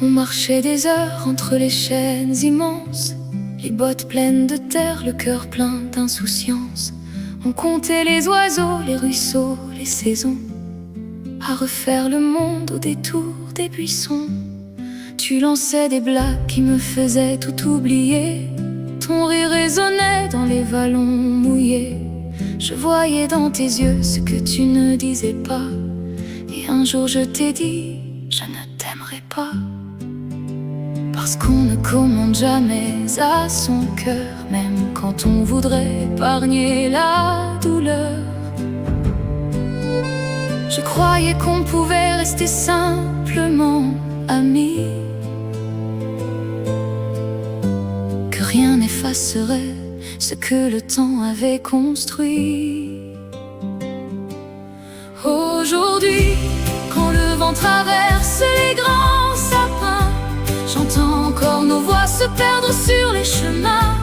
On marchait des heures entre les chaînes immenses, les bottes pleines de terre, le cœur plein d'insouciance. On comptait les oiseaux, les ruisseaux, les saisons, à refaire le monde au détour des buissons. Tu lançais des blagues qui me faisaient tout oublier. Ton rire résonnait dans les vallons mouillés. Je voyais dans tes yeux ce que tu ne disais pas. Et un jour je t'ai dit, je ne t'aimerai pas. Parce qu'on ne commande jamais à son cœur, même quand on voudrait épargner la douleur. Je croyais qu'on pouvait rester simplement amis, que rien n'effacerait ce que le temps avait construit. Aujourd'hui, quand le vent traverse les grands sapins, j'entends encore nos voix se perdre sur les chemins.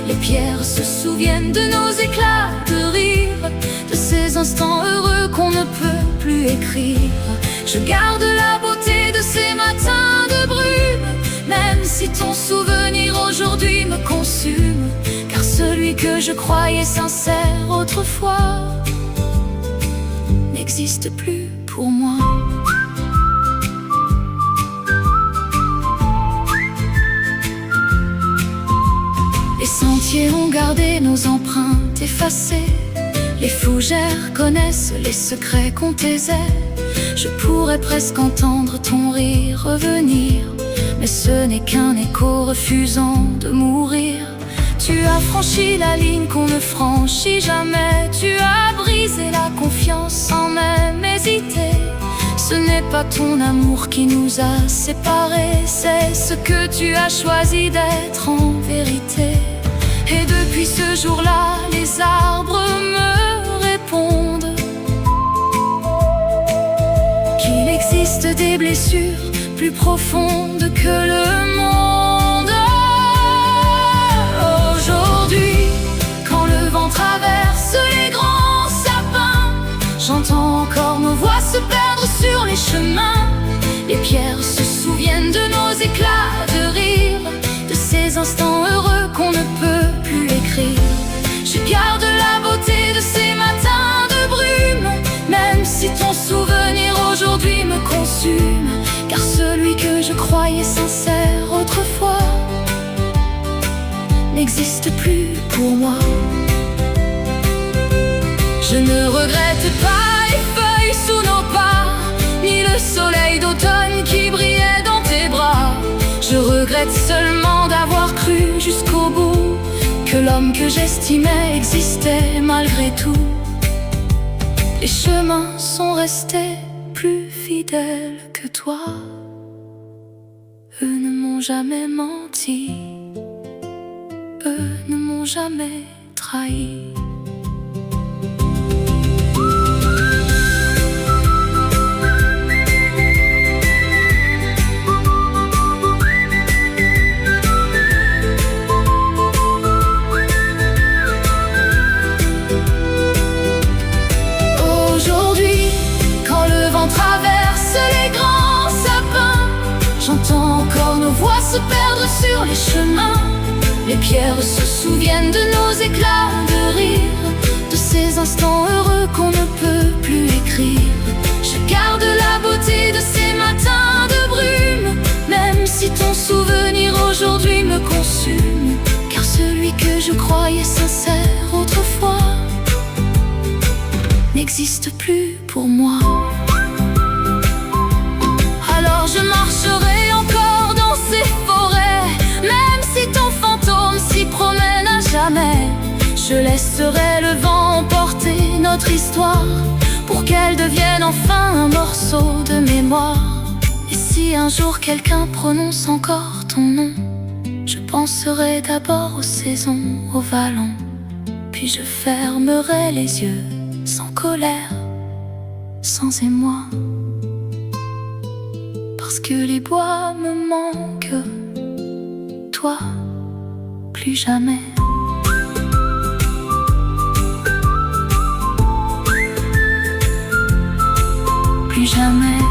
Les pierres se souviennent de nos éclats de rire, de ces instants heureux qu'on ne peut plus écrire. Je garde la beauté de ces matins de brume, même si ton souvenir aujourd'hui me consume. Car celui que je croyais sincère autrefois n'existe plus pour moi. Les sentiers ont gardé nos empreintes effacées. Les fougères connaissent les secrets qu'on taisait. Je pourrais presque entendre ton rire revenir, mais ce n'est qu'un écho refusant de mourir. Tu as franchi la ligne qu'on ne franchit jamais. Tu as brisé la confiance sans même hésiter. Ce n'est pas ton amour qui nous a séparés, c'est ce que tu as choisi d'être en vérité. Et depuis ce jour-là, les arbres me répondent qu'il existe des blessures plus profondes que le monde. Aujourd'hui, quand le vent traverse les grands sapins, j'entends encore nos voix se perdre sur les chemins. Les pierres se souviennent de nos éclats de rire, de ces instants heureux qu'on ne peut plus écrire. Je garde la beauté de ces matins de brume, même si ton souvenir aujourd'hui me consume. Car celui que je croyais sincère autrefois n'existe plus pour moi. Je ne regrette pas les feuilles sous nos pas, ni le soleil d'automne qui brillait dans tes bras. Je regrette seulement d'avoir cru jusqu'au bout que l'homme que j'estimais existait malgré tout. Les chemins sont restés plus fidèles que toi. Eux ne m'ont jamais menti, eux ne m'ont jamais trahi. J'entends encore nos voix se perdre sur les chemins. Les pierres se souviennent de nos éclats de rire, de ces instants heureux qu'on ne peut plus écrire. Je garde la beauté de ces matins de brume, même si ton souvenir aujourd'hui me consume. Car celui que je croyais sincère autrefois n'existe plus pour moi. Alors je marcherai encore dans ces forêts, même si ton fantôme s'y promène à jamais. Je laisserai le vent emporter notre histoire, pour qu'elle devienne enfin un morceau de mémoire. Et si un jour quelqu'un prononce encore ton nom, je penserai d'abord aux saisons, aux vallons, puis je fermerai les yeux, sans colère, sans émoi. Parce que les bois me manquent, toi, plus jamais. Plus jamais.